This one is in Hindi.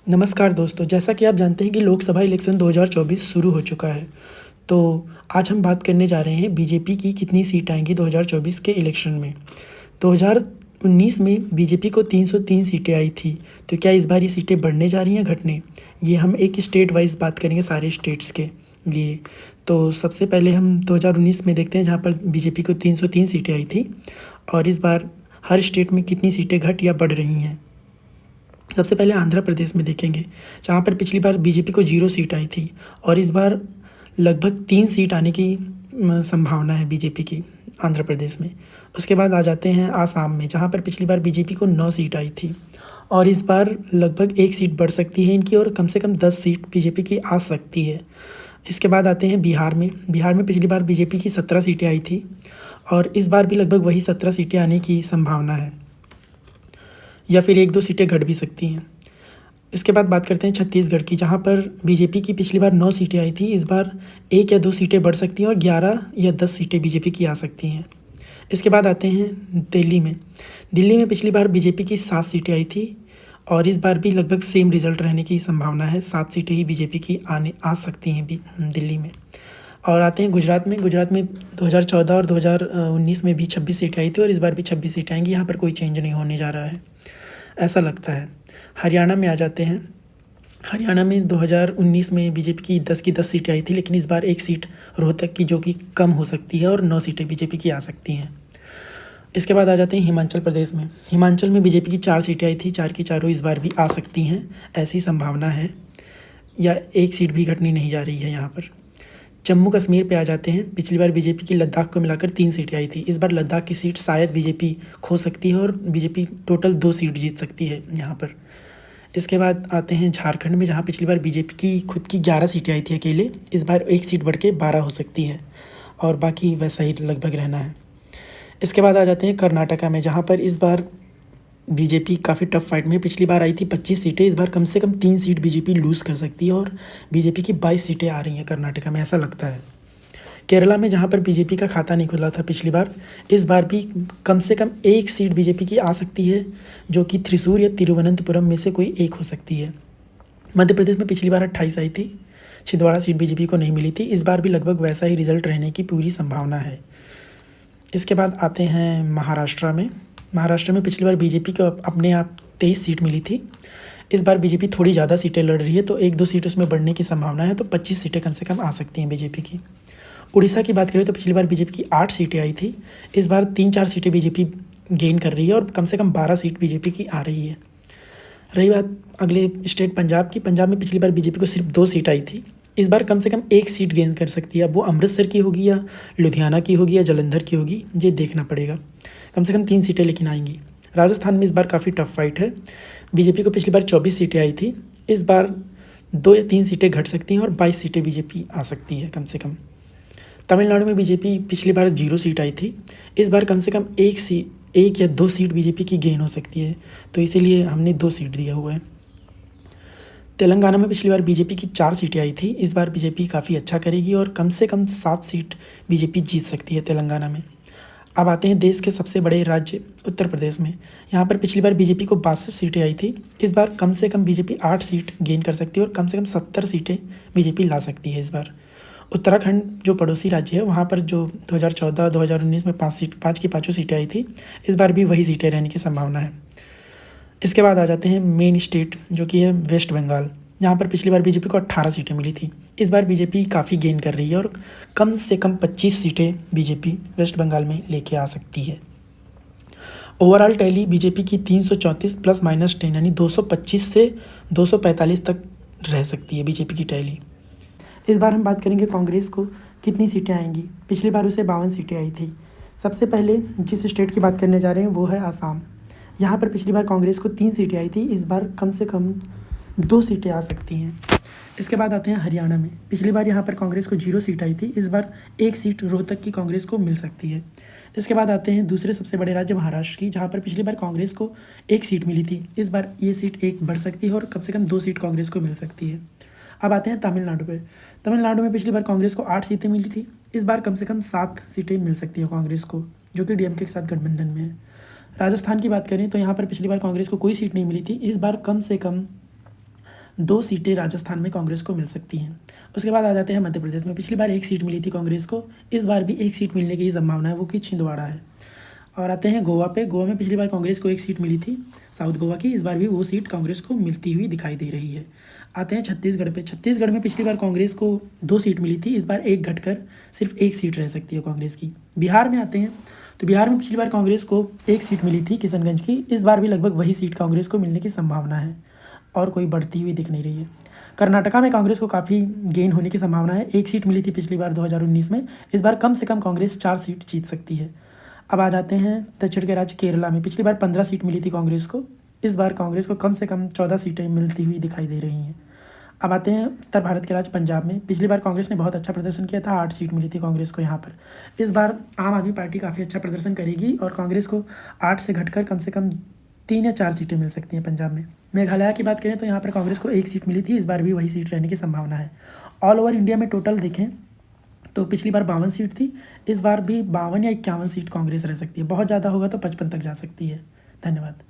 नमस्कार दोस्तों, जैसा कि आप जानते हैं कि लोकसभा इलेक्शन 2024 शुरू हो चुका है। तो आज हम बात करने जा रहे हैं बीजेपी की कितनी सीट आएँगी 2024 के इलेक्शन में। 2019 में बीजेपी को 303 सीटें आई थी, तो क्या इस बार ये सीटें बढ़ने जा रही हैं, घटने? ये हम एक स्टेट वाइज़ बात करेंगे सारे स्टेट्स के लिए। तो सबसे पहले हम 2019 में देखते हैं जहाँ पर बीजेपी को 303 सीटें आई थी और इस बार हर स्टेट में कितनी सीटें घट या बढ़ रही हैं। सबसे पहले आंध्र प्रदेश में देखेंगे, जहाँ पर पिछली बार बीजेपी को 0 सीट आई थी और इस बार लगभग 3 सीट आने की संभावना है बीजेपी की आंध्र प्रदेश में। उसके बाद आ जाते हैं आसाम में, जहाँ पर पिछली बार बीजेपी को 9 सीट आई थी और इस बार लगभग 1 सीट बढ़ सकती है इनकी और कम से कम 10 सीट बीजेपी की आ सकती है। इसके बाद आते हैं बिहार में। बिहार में पिछली बार बीजेपी की 17 सीटें आई थी और इस बार भी लगभग वही 17 सीटें आने की संभावना है या फिर 1-2 सीटें घट भी सकती हैं। इसके बाद बात करते हैं छत्तीसगढ़ की, जहाँ पर बीजेपी की पिछली बार 9 सीटें आई थी, इस बार 1 या 2 सीटें बढ़ सकती हैं और 11 या 10 सीटें बीजेपी की आ सकती हैं। इसके बाद आते हैं दिल्ली में। दिल्ली में पिछली बार बीजेपी की 7 सीटें आई थी और इस बार भी लगभग सेम रिज़ल्ट रहने की संभावना है, 7 सीटें ही बीजेपी की आ सकती हैं दिल्ली में। और आते हैं गुजरात में। गुजरात में 2014 और 2019 में भी 26 सीटें आई थी और इस बार भी 26 सीटें आएँगी, यहाँ पर कोई चेंज नहीं होने जा रहा है, ऐसा लगता है। हरियाणा में आ जाते हैं। हरियाणा में 2019 में बीजेपी की 10 सीटें आई थी, लेकिन इस बार 1 सीट रोहतक की जो कि कम हो सकती है और 9 सीटें बीजेपी की आ सकती हैं। इसके बाद आ जाते हैं हिमाचल प्रदेश में। हिमाचल में बीजेपी की 4 सीटें आई थी, 4 की चारों इस बार भी आ सकती हैं, ऐसी संभावना है, या 1 सीट भी घटनी नहीं जा रही है यहाँ पर। जम्मू कश्मीर पे आ जाते हैं। पिछली बार बीजेपी की लद्दाख को मिलाकर 3 सीटें आई थी, इस बार लद्दाख की सीट शायद बीजेपी खो सकती है और बीजेपी टोटल 2 सीट जीत सकती है यहाँ पर। इसके बाद आते हैं झारखंड में, जहाँ पिछली बार बीजेपी की खुद की 11 सीटें आई थी अकेले, इस बार 1 सीट बढ़ के 12 हो सकती है और बाकी वैसा ही लगभग रहना है। इसके बाद आ जाते हैं कर्नाटका में, जहाँ पर इस बार बीजेपी काफ़ी टफ फाइट में, पिछली बार आई थी 25 सीटें, इस बार कम से कम 3 सीट बीजेपी लूज़ कर सकती है और बीजेपी की 22 सीटें आ रही हैं कर्नाटका में, ऐसा लगता है। केरला में, जहाँ पर बीजेपी का खाता नहीं खुला था पिछली बार, इस बार भी कम से कम 1 सीट बीजेपी की आ सकती है, जो कि थ्रिसूर या तिरुवनंतपुरम में से कोई एक हो सकती है। मध्य प्रदेश में पिछली बार 28 आई थी, छिंदवाड़ा सीट बीजेपी को नहीं मिली थी, इस बार भी लगभग वैसा ही रिजल्ट रहने की पूरी संभावना है। इसके बाद आते हैं महाराष्ट्र में। महाराष्ट्र में पिछली बार बीजेपी को अपने आप 23 सीट मिली थी, इस बार बीजेपी थोड़ी ज़्यादा सीटें लड़ रही है, तो 1-2 सीट उसमें बढ़ने की संभावना है, तो 25 सीटें कम से कम आ सकती हैं बीजेपी की। उड़ीसा की बात करें तो पिछली बार बीजेपी की 8 सीटें आई थी, इस बार 3-4 सीटें बीजेपी गेन कर रही है और कम से कम 12 सीट बीजेपी की आ रही है। रही बात अगले स्टेट पंजाब की, पंजाब में पिछली बार बीजेपी को सिर्फ 2 सीट आई थी, इस बार कम से कम 1 सीट गेन कर सकती है। अब वो अमृतसर की होगी या लुधियाना की होगी या जालंधर की होगी, ये देखना पड़ेगा। कम से कम 3 सीटें लेकिन आएंगी। राजस्थान में इस बार काफ़ी टफ फाइट है, बीजेपी को पिछली बार 24 सीटें आई थी, इस बार 2 या 3 सीटें घट सकती हैं और 22 सीटें बीजेपी आ सकती है कम से कम। तमिलनाडु में बीजेपी पिछली बार 0 सीट आई थी, इस बार कम से कम 1 या 2 सीट बीजेपी की गेन हो सकती है, तो इसीलिए हमने 2 सीट दिया हुआ है। तेलंगाना में पिछली बार बीजेपी की 4 सीटें आई थी, इस बार बीजेपी काफ़ी अच्छा करेगी और कम से कम 7 सीट बीजेपी जीत सकती है तेलंगाना में। अब आते हैं देश के सबसे बड़े राज्य उत्तर प्रदेश में। यहाँ पर पिछली बार बीजेपी को 62 सीटें आई थी, इस बार कम से कम बीजेपी 8 सीट गेन कर सकती है और कम से कम 70 सीटें बीजेपी ला सकती है इस बार। उत्तराखंड जो पड़ोसी राज्य है, वहाँ पर जो 2014-2019 में 5 की पाँचों सीटें आई थी, इस बार भी वही सीटें रहने की संभावना है। इसके बाद आ जाते हैं मेन स्टेट, जो कि है वेस्ट बंगाल, जहाँ पर पिछली बार बीजेपी को 18 सीटें मिली थी, इस बार बीजेपी काफ़ी गेन कर रही है और कम से कम 25 सीटें बीजेपी वेस्ट बंगाल में लेके आ सकती है। ओवरऑल टैली बीजेपी की 334 प्लस माइनस 10 यानी 225 से 245 तक रह सकती है बीजेपी की टैली। इस बार हम बात करेंगे कांग्रेस को कितनी सीटें आएंगी। पिछली बार उसे 52 सीटें आई थी। सबसे पहले जिस स्टेट की बात करने जा रहे हैं वो है आसाम। यहाँ पर पिछली बार कांग्रेस को 3 सीटें आई थी, इस बार कम से कम 2 सीटें आ सकती हैं। इसके बाद आते हैं हरियाणा में। पिछली बार यहाँ पर कांग्रेस को 0 सीट आई थी, इस बार 1 सीट रोहतक की कांग्रेस को मिल सकती है। इसके बाद आते हैं दूसरे सबसे बड़े राज्य महाराष्ट्र की, जहाँ पर पिछली बार कांग्रेस को 1 सीट मिली थी, इस बार ये सीट 1 बढ़ सकती है और कम से कम 2 सीट कांग्रेस को मिल सकती है। अब आते हैं तमिलनाडु पे। तमिलनाडु में पिछली बार कांग्रेस को 8 सीटें मिली थी, इस बार कम से कम 7 सीटें मिल सकती है कांग्रेस को, जो कि डीएमके के साथ गठबंधन में है। राजस्थान की बात करें तो यहाँ पर पिछली बार कांग्रेस को कोई सीट नहीं मिली थी, इस बार कम से कम 2 सीटें राजस्थान में कांग्रेस को मिल सकती हैं। उसके बाद आ जाते हैं मध्य प्रदेश में। पिछली बार 1 सीट मिली थी कांग्रेस को, इस बार भी 1 सीट मिलने की संभावना है, वो कि छिंदवाड़ा है। और आते हैं गोवा पे। गोवा में पिछली बार कांग्रेस को 1 सीट मिली थी साउथ गोवा की, इस बार भी वो सीट कांग्रेस को मिलती हुई दिखाई दे रही है। आते हैं छत्तीसगढ़ पे। छत्तीसगढ़ में पिछली बार कांग्रेस को 2 सीट मिली थी, इस बार 1 घटकर सिर्फ 1 सीट रह सकती है कांग्रेस की। बिहार में आते हैं, तो बिहार में पिछली बार कांग्रेस को 1 सीट मिली थी किशनगंज की, इस बार भी लगभग वही सीट कांग्रेस को मिलने की संभावना है और कोई बढ़ती हुई दिख नहीं रही है। कर्नाटका में कांग्रेस को काफ़ी गेन होने की संभावना है। 1 सीट मिली थी पिछली बार 2019 में, इस बार कम से कम कांग्रेस 4 सीट जीत सकती है। अब आ जाते हैं दक्षिण के राज्य केरला में। पिछली बार 15 सीट मिली थी कांग्रेस को, इस बार कांग्रेस को कम से कम 14 सीटें मिलती हुई दिखाई दे रही हैं। अब आते हैं उत्तर भारत के राज्य पंजाब में। पिछली बार कांग्रेस ने बहुत अच्छा प्रदर्शन किया था, 8 सीट मिली थी कांग्रेस को यहाँ पर। इस बार आम आदमी पार्टी काफ़ी अच्छा प्रदर्शन करेगी और कांग्रेस को 8 से घटकर कम से कम 3 या 4 सीटें मिल सकती हैं पंजाब में। मेघालय की बात करें तो यहाँ पर कांग्रेस को 1 सीट मिली थी, इस बार भी वही सीट रहने की संभावना है। ऑल ओवर इंडिया में टोटल देखें तो पिछली बार 52 सीट थी, इस बार भी 52 या 51 सीट कांग्रेस रह सकती है। बहुत ज़्यादा होगा तो 55 तक जा सकती है। धन्यवाद।